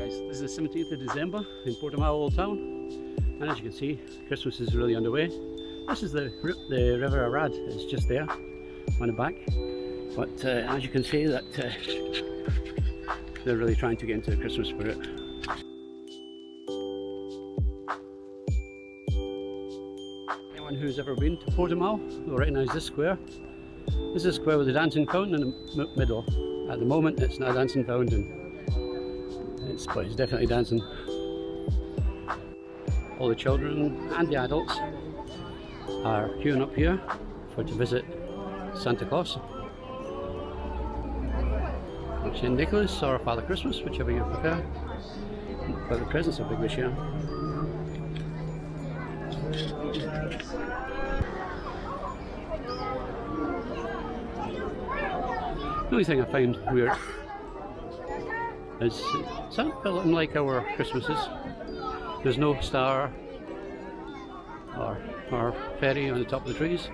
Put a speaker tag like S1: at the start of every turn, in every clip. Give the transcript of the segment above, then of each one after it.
S1: guys, this is the 17th of December in Portimão Old Town, and as you can see, Christmas is really underway. This is the River Arad, it's just there on the back, but as you can see that they're really trying to get into the Christmas spirit. Anyone who's ever been to Portimão will recognise this square. This is a square with a dancing fountain in the middle. At the moment it's not a dancing fountain, but it's definitely dancing. All the children and the adults are queuing up here to visit Santa Claus, or Saint Nicholas, or Father Christmas, whichever you prefer. But the presents are big this year. The only thing I find weird is it's not built like our Christmases. There's no star or fairy on the top of the trees.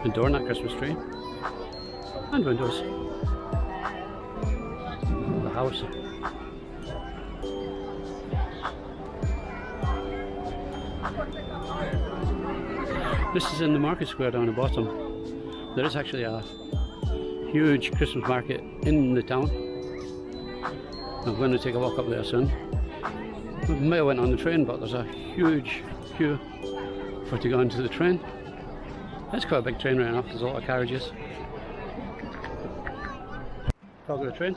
S1: And door on that Christmas tree. And windows. The house. This is in the market square down the bottom. There is actually a huge Christmas market in the town. I'm going to take a walk up there soon. We may have went on the train, but there's a huge queue to go into the train. It's quite a big train right now, there's a lot of carriages. Talk of the train.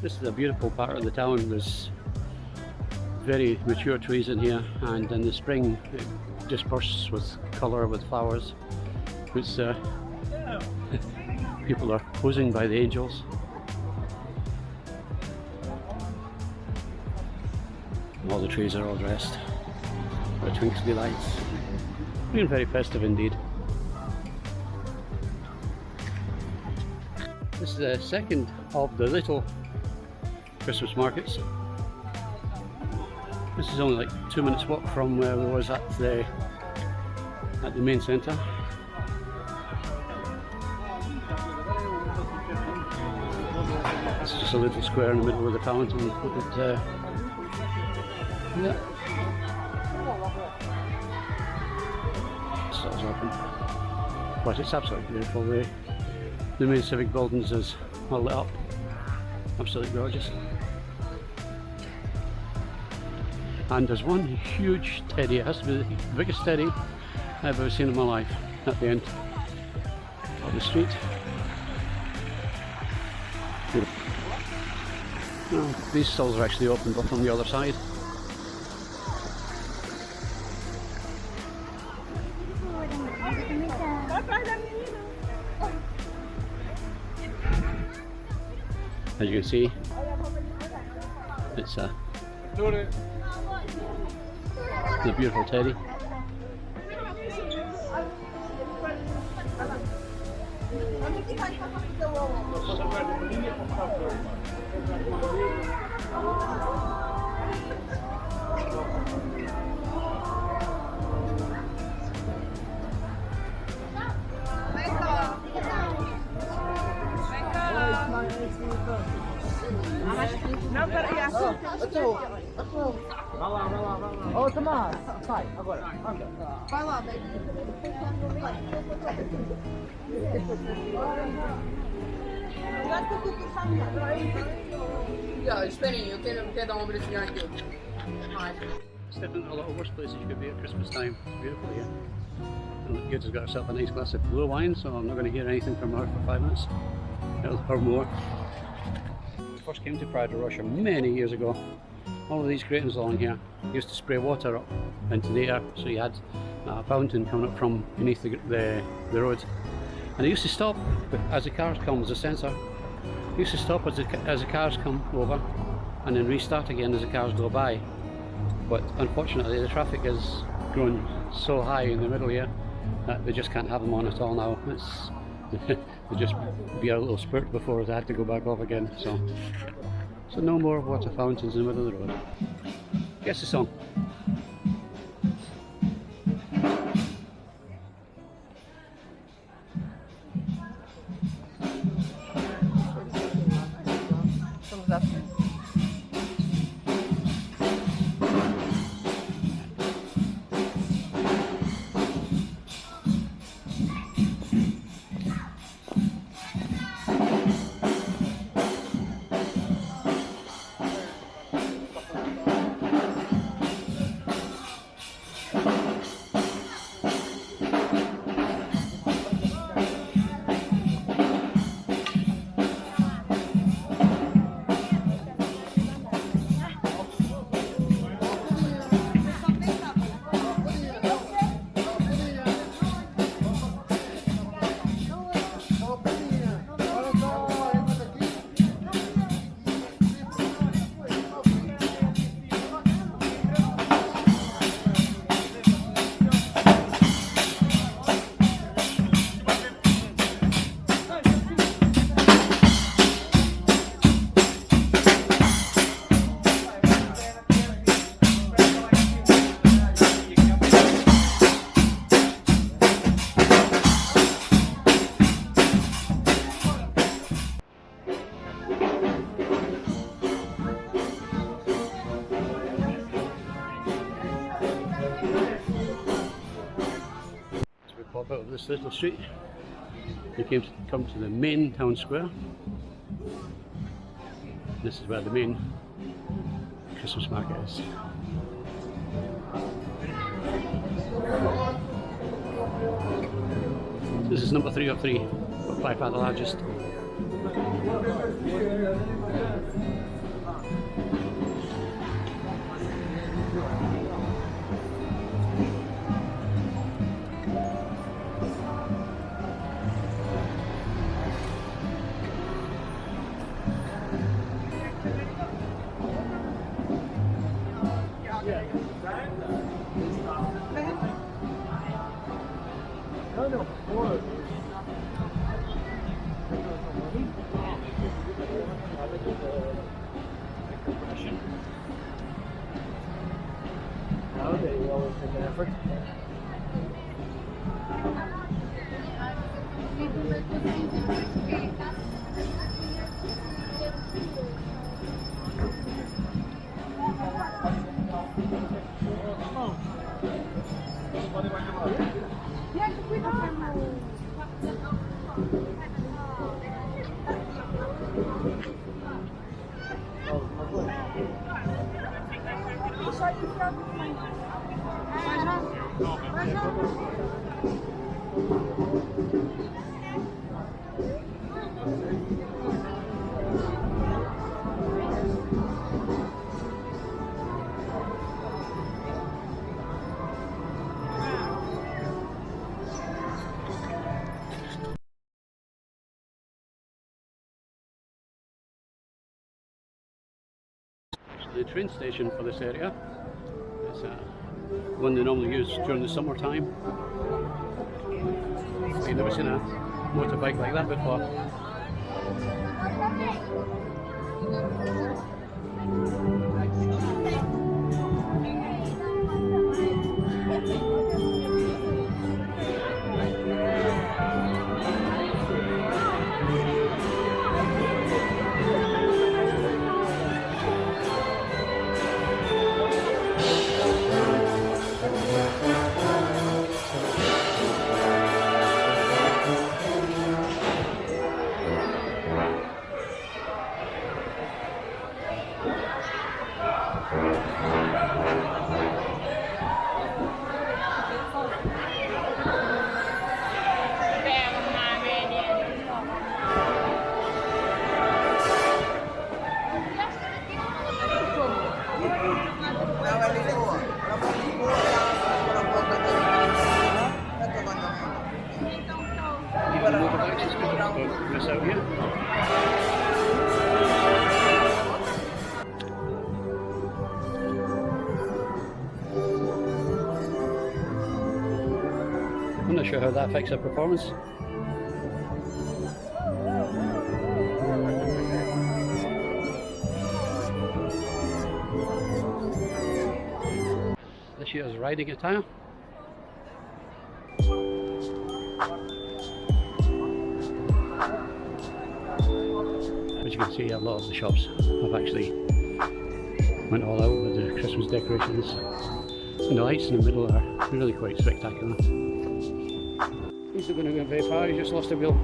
S1: This is a beautiful part of the town. There's very mature trees in here, and in the spring it just bursts with colour, with flowers. It's people are posing by the angels. All the trees are all dressed with twinkly lights. Being very festive indeed. This is the second of the little Christmas markets. This is only like 2 minutes walk from where we was at the main centre. It's just a little square in the middle of the fountain. Yeah. Stores open. But it's absolutely beautiful. The main civic buildings is all lit up. Absolutely gorgeous. And there's one huge teddy, it has to be the biggest teddy I've ever seen in my life, at the end of the street. Well, these stalls are actually open but from the other side. As you can see, it's the beautiful teddy.
S2: Não, peraí, Ô, Tomás, sai, agora, anda. Vai lá, velho.
S3: Esperem, eu quero dar uma brincadeira aqui.
S1: It's definitely a lot of worse places you could be at Christmas time. It's beautiful here. And the kid has got herself a nice glass of blue wine, so I'm not going to hear anything from her for 5 minutes or more. First came to Praia da Rocha many years ago. All of these gratings along here used to spray water up into the air, so you had a fountain coming up from beneath the road. And it used to stop as the cars come, as a sensor. It used to stop as the cars come over and then restart again as the cars go by. But unfortunately the traffic has grown so high in the middle here that they just can't have them on at all now. to just be a little spurt before I had to go back off again. So no more water fountains in the middle of the road. Guess the song. Pop out of this little street. You come to the main town square. This is where the main Christmas market is. This is number 3 of 3, but by far the largest. The train station for this area is one they normally use during the summertime. I've never seen a motorbike like that before. Miss out here. I'm not sure how that affects our performance. see us riding a tire. As you can see, a lot of the shops have actually went all out with the Christmas decorations, and the lights in the middle are really quite spectacular. He's not going to go very far, he just lost a wheel.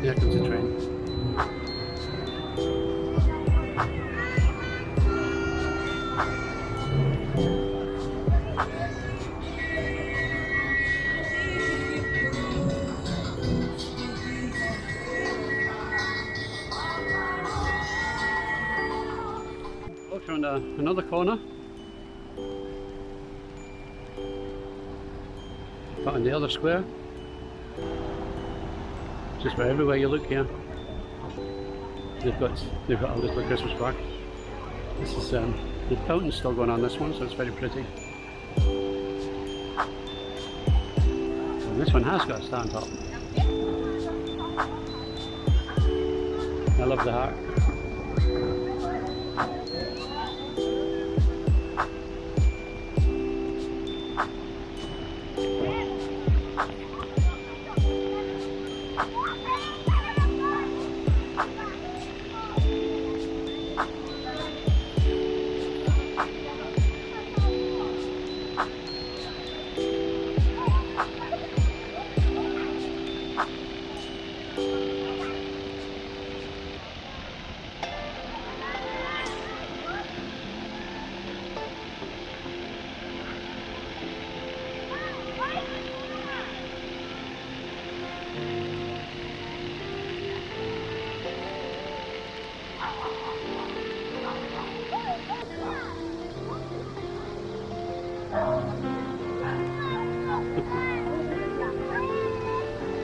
S1: There comes the train. Look around another corner. But in the other square. Just about everywhere you look here, they've got a little Christmas park. This is the fountain's still going on this one, so it's very pretty. And this one has got a stand up. I love the heart.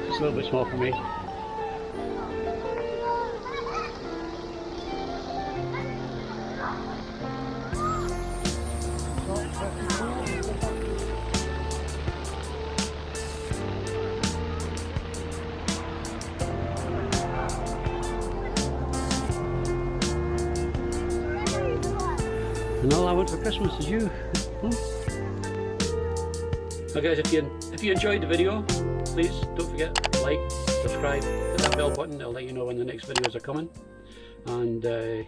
S1: It's a little bit small for me. And all I want for Christmas is you. So guys, if you enjoyed the video, please don't forget to like, subscribe, hit that bell button. It'll let you know when the next videos are coming. And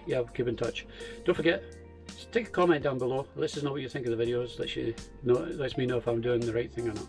S1: yeah, keep in touch. Don't forget, take a comment down below. Let us know what you think of the videos. Lets me know if I'm doing the right thing or not.